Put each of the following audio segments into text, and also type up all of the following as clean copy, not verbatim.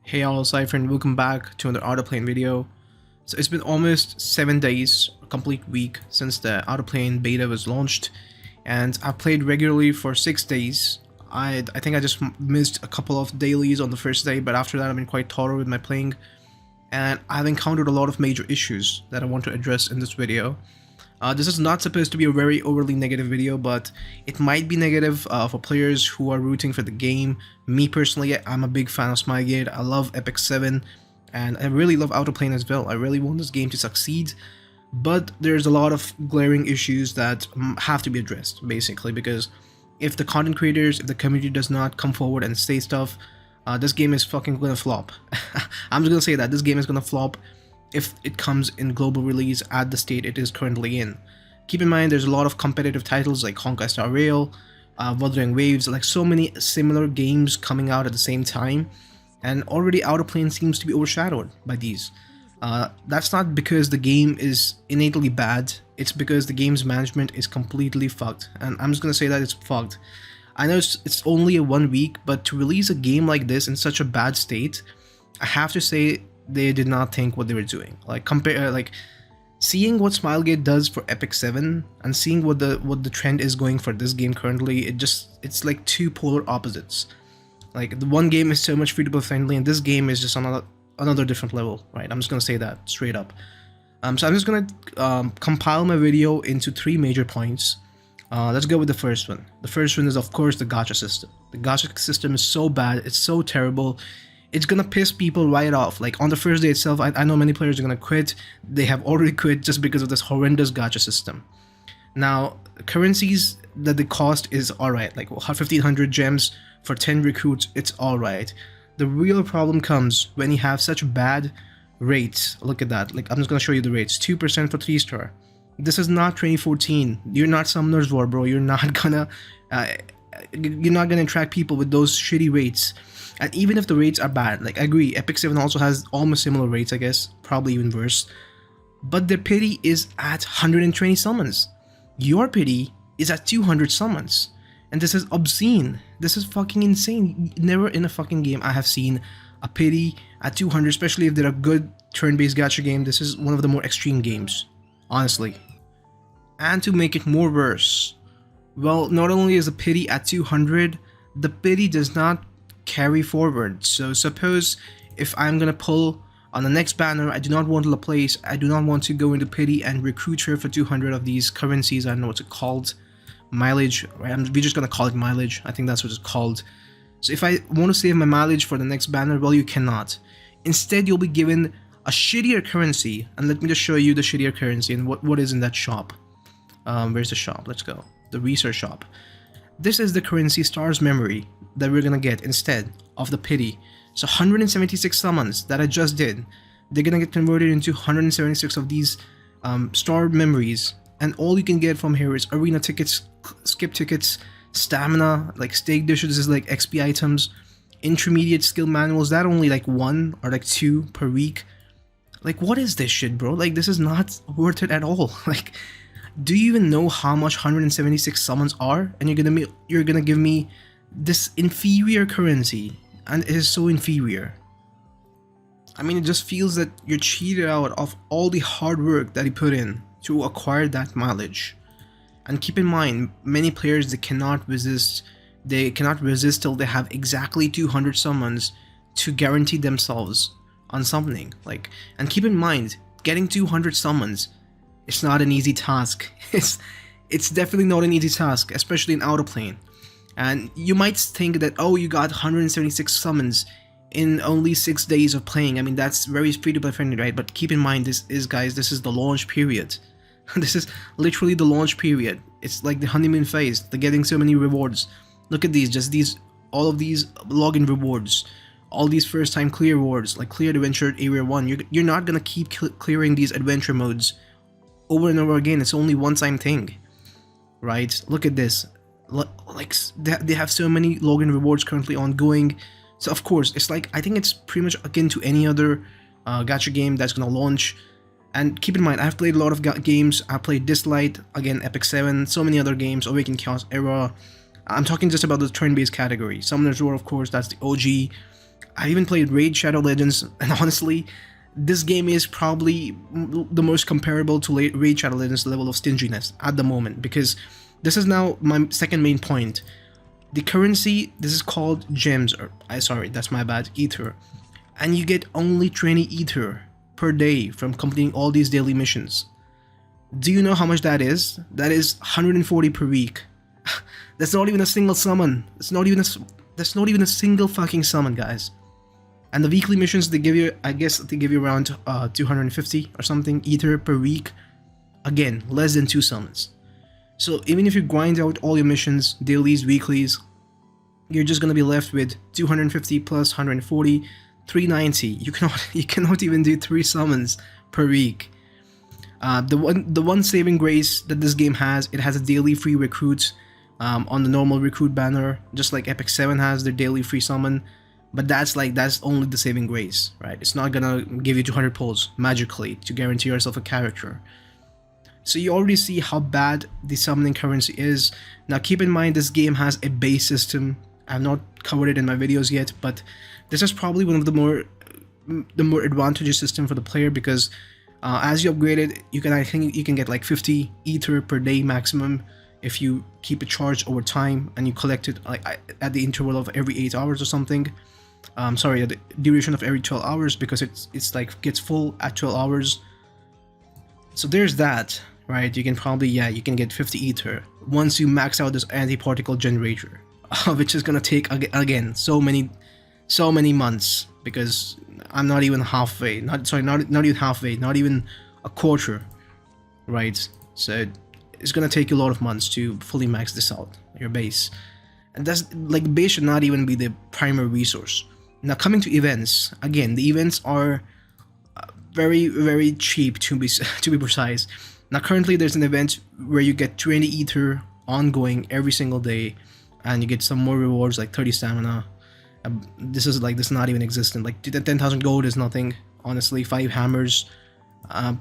Hey all, Cypher, and welcome back to another Autoplane video. So it's been almost 7 days, a complete week, since the Autoplane beta was launched, and I've played regularly for 6 days. I think I just missed a couple of dailies on the first day, but after that I've been quite thorough with my playing, and I've encountered a lot of major issues that I want to address in this video. This is not supposed to be a very overly negative video, but it might be negative for players who are rooting for the game. Me personally, I'm a big fan of Smilegate. I love Epic 7, and I really love Autoplane as well. I really want this game to succeed, but there's a lot of glaring issues that have to be addressed, basically, because if the content creators, if the community does not come forward and say stuff, this game is fucking gonna flop. I'm just gonna say that, this game is gonna flop if it comes in global release at the state it is currently in. Keep in mind there's a lot of competitive titles like Honkai Star Rail, Wuthering Waves, like so many similar games coming out at the same time, and already Autoplane seems to be overshadowed by these. That's not because the game is innately bad, it's because the game's management is completely fucked, and I'm just gonna say that it's fucked. I know it's only a 1 week, but to release a game like this in such a bad state, I have to say they did not think what they were doing. Like seeing what Smilegate does for Epic 7 and seeing what the trend is going for this game currently, it's like two polar opposites. Like the one game is so much free-to-play friendly, and this game is just on another different level, right? I'm just gonna say that straight up. So I'm just gonna compile my video into 3 major points. Let's go with the first one. The first one is, of course, the gacha system. The gacha system is so bad, it's so terrible. It's gonna piss people right off. Like on the first day itself, I know many players are gonna quit. They have already quit just because of this horrendous gacha system. Now, currencies that the cost is alright, like 1500 gems for 10 recruits, it's alright. The real problem comes when you have such bad rates. Look at that. Like I'm just gonna show you the rates. 2% for 3-star. This is not 2014. You're not Summoner's War, bro. You're not gonna attract people with those shitty rates. And even if the rates are bad, like I agree, Epic 7 also has almost similar rates, I guess, probably even worse. But their pity is at 120 summons. Your pity is at 200 summons. And this is obscene. This is fucking insane. Never in a fucking game I have seen a pity at 200, especially if they're a good turn-based gacha game. This is one of the more extreme games, honestly. And to make it more worse, well, not only is the pity at 200, the pity does not carry forward. So suppose if I'm gonna pull on the next banner, I do not want to place, I do not want to go into pity and recruit her for 200 of these currencies. I don't know what's it called, mileage, right? We're just gonna call it mileage. I think that's what it's called. So if I want to save my mileage for the next banner, well, you cannot. Instead, you'll be given a shittier currency, and let me just show you the shittier currency and what is in that shop. Where's the shop? Let's go. The research shop. This is the currency Stars Memory that we're gonna get instead of the pity. So 176 summons that I just did, they're gonna get converted into 176 of these star memories, and all you can get from here is arena tickets, skip tickets, stamina, like steak dishes, this is like XP items, intermediate skill manuals, that only like 1 or like 2 per week. Like what is this shit, bro? Like this is not worth it at all. Like, do you even know how much 176 summons are? And you're gonna give me this inferior currency, and it is so inferior. I mean, it just feels that you're cheated out of all the hard work that you put in to acquire that mileage. And keep in mind, many players, they cannot resist till they have exactly 200 summons to guarantee themselves on something. Like, and keep in mind, getting 200 summons, it's not an easy task. It's definitely not an easy task, especially in Autoplane. And you might think that, oh, you got 176 summons in only 6 days of playing. I mean, that's very free-to-play friendly, right? But keep in mind, this is the launch period. This is literally the launch period. It's like the honeymoon phase. They're getting so many rewards. Look at these, all of these login rewards, all these first-time clear rewards, like cleared adventure area 1. You're not gonna keep clearing these adventure modes over and over again. It's only one-time thing, right? Look at this. Like they have so many login rewards currently ongoing. So of course, it's like, I think it's pretty much akin to any other gacha game that's gonna launch. And keep in mind, I've played a lot of games. I played Dislight, again Epic 7, so many other games, Awakened Chaos Era. I'm talking just about the turn-based category. Summoner's War, of course, that's the OG. I even played Raid Shadow Legends, and honestly, this game is probably the most comparable to Raid Shadow Legends level of stinginess at the moment, because this is now my second main point. The currency, this is called gems, or sorry, that's my bad, ether, and you get only 20 ether per day from completing all these daily missions. Do you know how much that is? That is 140 per week. That's not even a single summon. That's not even a single fucking summon, guys. And the weekly missions, they give you, I guess they give you around 250 or something ether per week. Again, less than 2 summons. So even if you grind out all your missions, dailies, weeklies, you're just gonna be left with 250 plus 140, 390. You cannot even do 3 summons per week. The one saving grace that this game has, it has a daily free recruit on the normal recruit banner, just like Epic 7 has their daily free summon. But that's only the saving grace, right? It's not gonna give you 200 pulls magically to guarantee yourself a character. So you already see how bad the summoning currency is. Now keep in mind, this game has a base system. I've not covered it in my videos yet, but this is probably one of the more advantageous system for the player, because as you upgrade it, I think you can get like 50 ether per day maximum if you keep it charged over time and you collect it like at the interval of every 8 hours or something. Sorry, at the duration of every 12 hours, because it's like gets full at 12 hours. So there's that, right? You can probably, you can get 50 ether once you max out this anti-particle generator, which is gonna take again so many months, because I'm not even halfway, not even halfway, not even a quarter, right? So it's gonna take you a lot of months to fully max this out, your base. And that's like, base should not even be the primary resource. Now coming to events, again, the events are very, very cheap to be precise. Now currently there's an event where you get 20 ether ongoing every single day, and you get some more rewards like 30 stamina. This is not even existent. Like 10,000 gold is nothing, honestly. 5 hammers,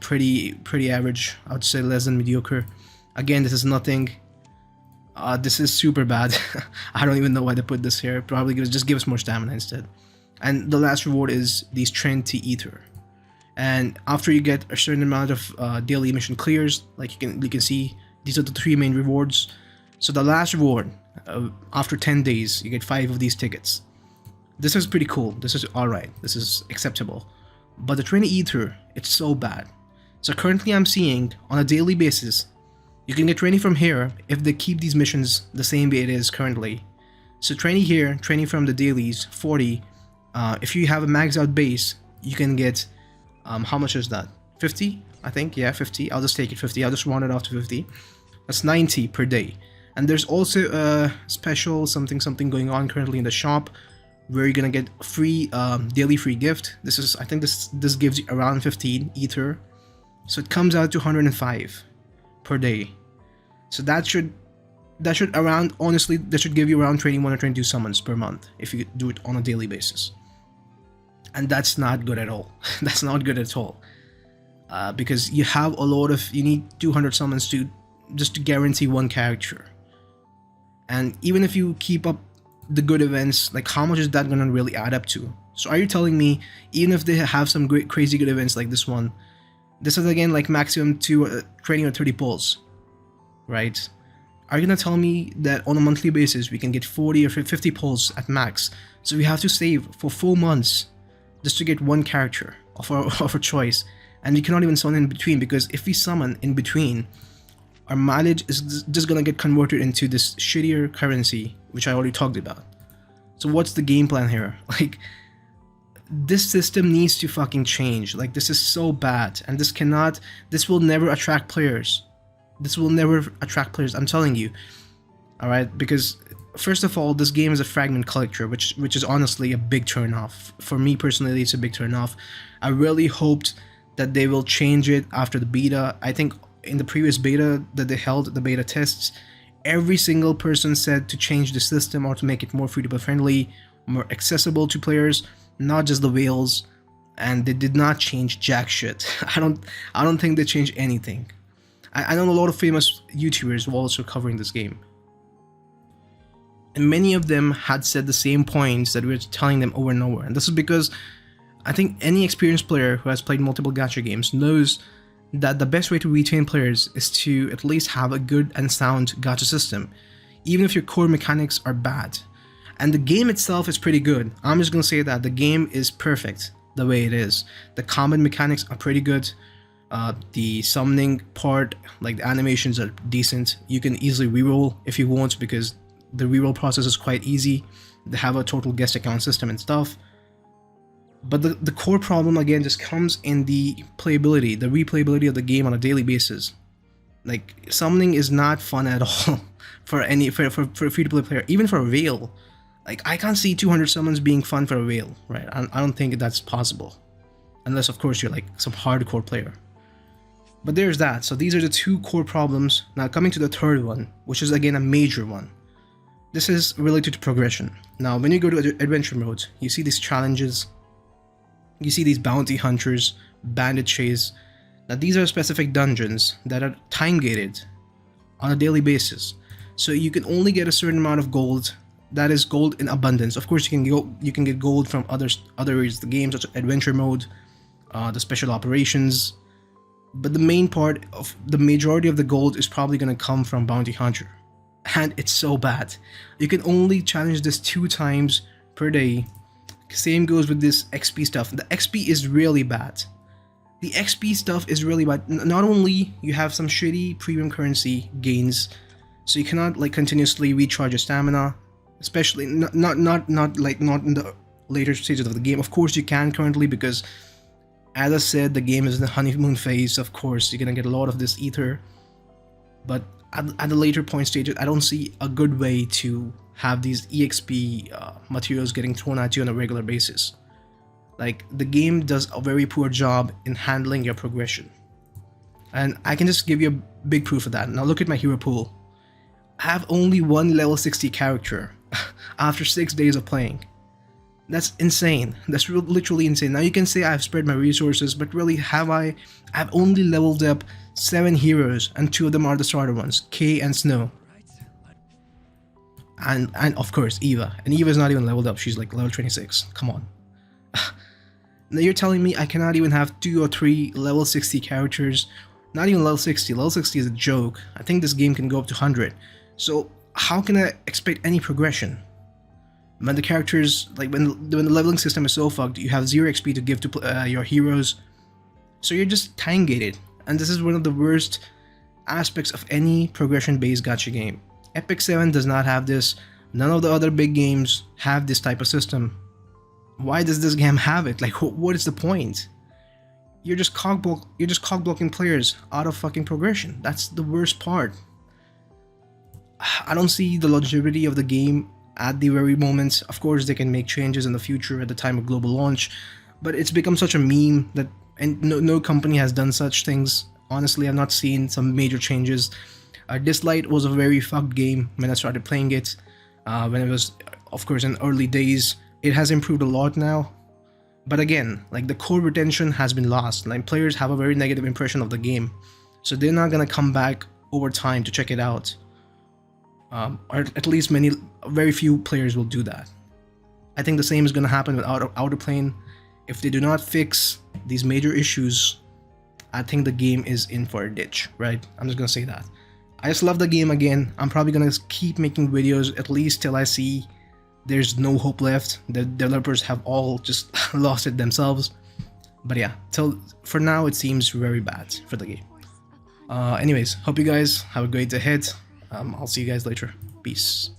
pretty average. I would say less than mediocre. Again, this is nothing. This is super bad. I don't even know why they put this here. Probably just give us more stamina instead. And the last reward is these 20 ether. And after you get a certain amount of daily mission clears, like you can see, these are the 3 main rewards. So the last reward, after 10 days, you get 5 of these tickets. This is pretty cool. This is alright. This is acceptable. But the 20 ether, it's so bad. So currently I'm seeing on a daily basis, you can get 20 from here if they keep these missions the same way it is currently. So 20 here, 20 from the dailies, 40. If you have a maxed out base, you can get, how much is that? 50, I think. Yeah, 50. I'll just take it 50. I'll just round it off to 50. That's 90 per day. And there's also a special something going on currently in the shop, where you're gonna get free daily free gift. I think this gives you around 15 ether, so it comes out to 105 per day. So that should around, honestly, that should give you around 21 or 22 summons per month if you do it on a daily basis. And that's not good at all. That's not good at all, because you need 200 summons just to guarantee one character. And even if you keep up the good events, like how much is that gonna really add up to? So are you telling me, even if they have some great crazy good events like this one, this is again like maximum 20 or 30 pulls, right? Are you gonna tell me that on a monthly basis we can get 40 or 50 pulls at max? So we have to save for 4 months just to get one character of our choice, and we cannot even summon in between, because if we summon in between, our mileage is just gonna get converted into this shittier currency, which I already talked about. So what's the game plan here? Like, this system needs to fucking change. Like, this is so bad, and this will never attract players. This will never attract players, I'm telling you. Alright, because first of all, this game is a fragment collector, which is honestly a big turnoff. For me personally, it's a big turnoff. I really hoped that they will change it after the beta. I think in the previous beta that they held, the beta tests, every single person said to change the system or to make it more free-to-play friendly, more accessible to players, not just the whales. And they did not change jack shit. I don't think they changed anything. I know a lot of famous YouTubers who are also covering this game. And many of them had said the same points that we were telling them over and over. And this is because I think any experienced player who has played multiple gacha games knows that the best way to retain players is to at least have a good and sound gacha system, even if your core mechanics are bad. And the game itself is pretty good. I'm just gonna say that the game is perfect the way it is. The combat mechanics are pretty good. The summoning part, like the animations, are decent. You can easily reroll if you want, because the reroll process is quite easy. They have a total guest account system and stuff. But the core problem again just comes in the playability, the replayability of the game on a daily basis. Like, summoning is not fun at all for a free-to-play player, even for a Veil. Like, I can't see 200 summons being fun for a Veil, right? I don't think that's possible. Unless, of course, you're like some hardcore player. But there's that. So these are the two core problems. Now coming to the third one, which is again a major one. This is related to progression. Now when you go to adventure mode, you see these challenges. You see these bounty hunters, bandit chase. Now these are specific dungeons that are time gated on a daily basis. So you can only get a certain amount of gold. That is gold in abundance. Of course, you can get gold from other areas of the game, such as adventure mode, the special operations. But the main part of the majority of the gold is probably going to come from bounty hunter, and it's so bad. You can only challenge this 2 times per day. Same goes with this XP stuff. The XP is really bad. The XP stuff is really bad. Not only you have some shitty premium currency gains, so you cannot like continuously recharge your stamina, especially not in the later stages of the game. Of course you can currently, because as I said, the game is in the honeymoon phase. Of course you're gonna get a lot of this ether, but at the later point stages, I don't see a good way to have these EXP materials getting thrown at you on a regular basis. Like, the game does a very poor job in handling your progression, and I can just give you a big proof of that. Now look at my hero pool. I have only one level 60 character after 6 days of playing. That's insane. That's literally insane. Now you can say I've spread my resources, but really have I? I've only leveled up 7 heroes, and 2 of them are the starter ones, Kay and Snow. And of course Eva. And Eva's not even leveled up, she's like level 26. Come on. Now you're telling me I cannot even have 2 or 3 level 60 characters? Not even level 60. Level 60 is a joke. I think this game can go up to 100. So how can I expect any progression when the characters, like when the leveling system is so fucked? You have 0 XP to give to your heroes, so you're just time gated. And this is one of the worst aspects of any progression based gacha game. Epic 7 does not have this. None of the other big games have this type of system. Why does this game have it? Like, what is the point? You're just cog-blocking players out of fucking progression. That's the worst part. I don't see the longevity of the game at the very moment. Of course, they can make changes in the future at the time of global launch, but it's become such a meme that, and no company has done such things. Honestly, I've not seen some major changes. Dislight was a very fucked game when I started playing it. When it was, of course, in early days. It has improved a lot now. But again, like, the core retention has been lost. Like, players have a very negative impression of the game, so they're not gonna come back over time to check it out. Or at least very few players will do that. I think the same is gonna happen with Outer Plane. If they do not fix these major issues, I think the game is in for a ditch, right? I'm just gonna say that. I just love the game again. I'm probably gonna keep making videos at least till I see there's no hope left. The developers have all just lost it themselves. But yeah, for now it seems very bad for the game. Anyways, hope you guys have a great day ahead. I'll see you guys later. Peace.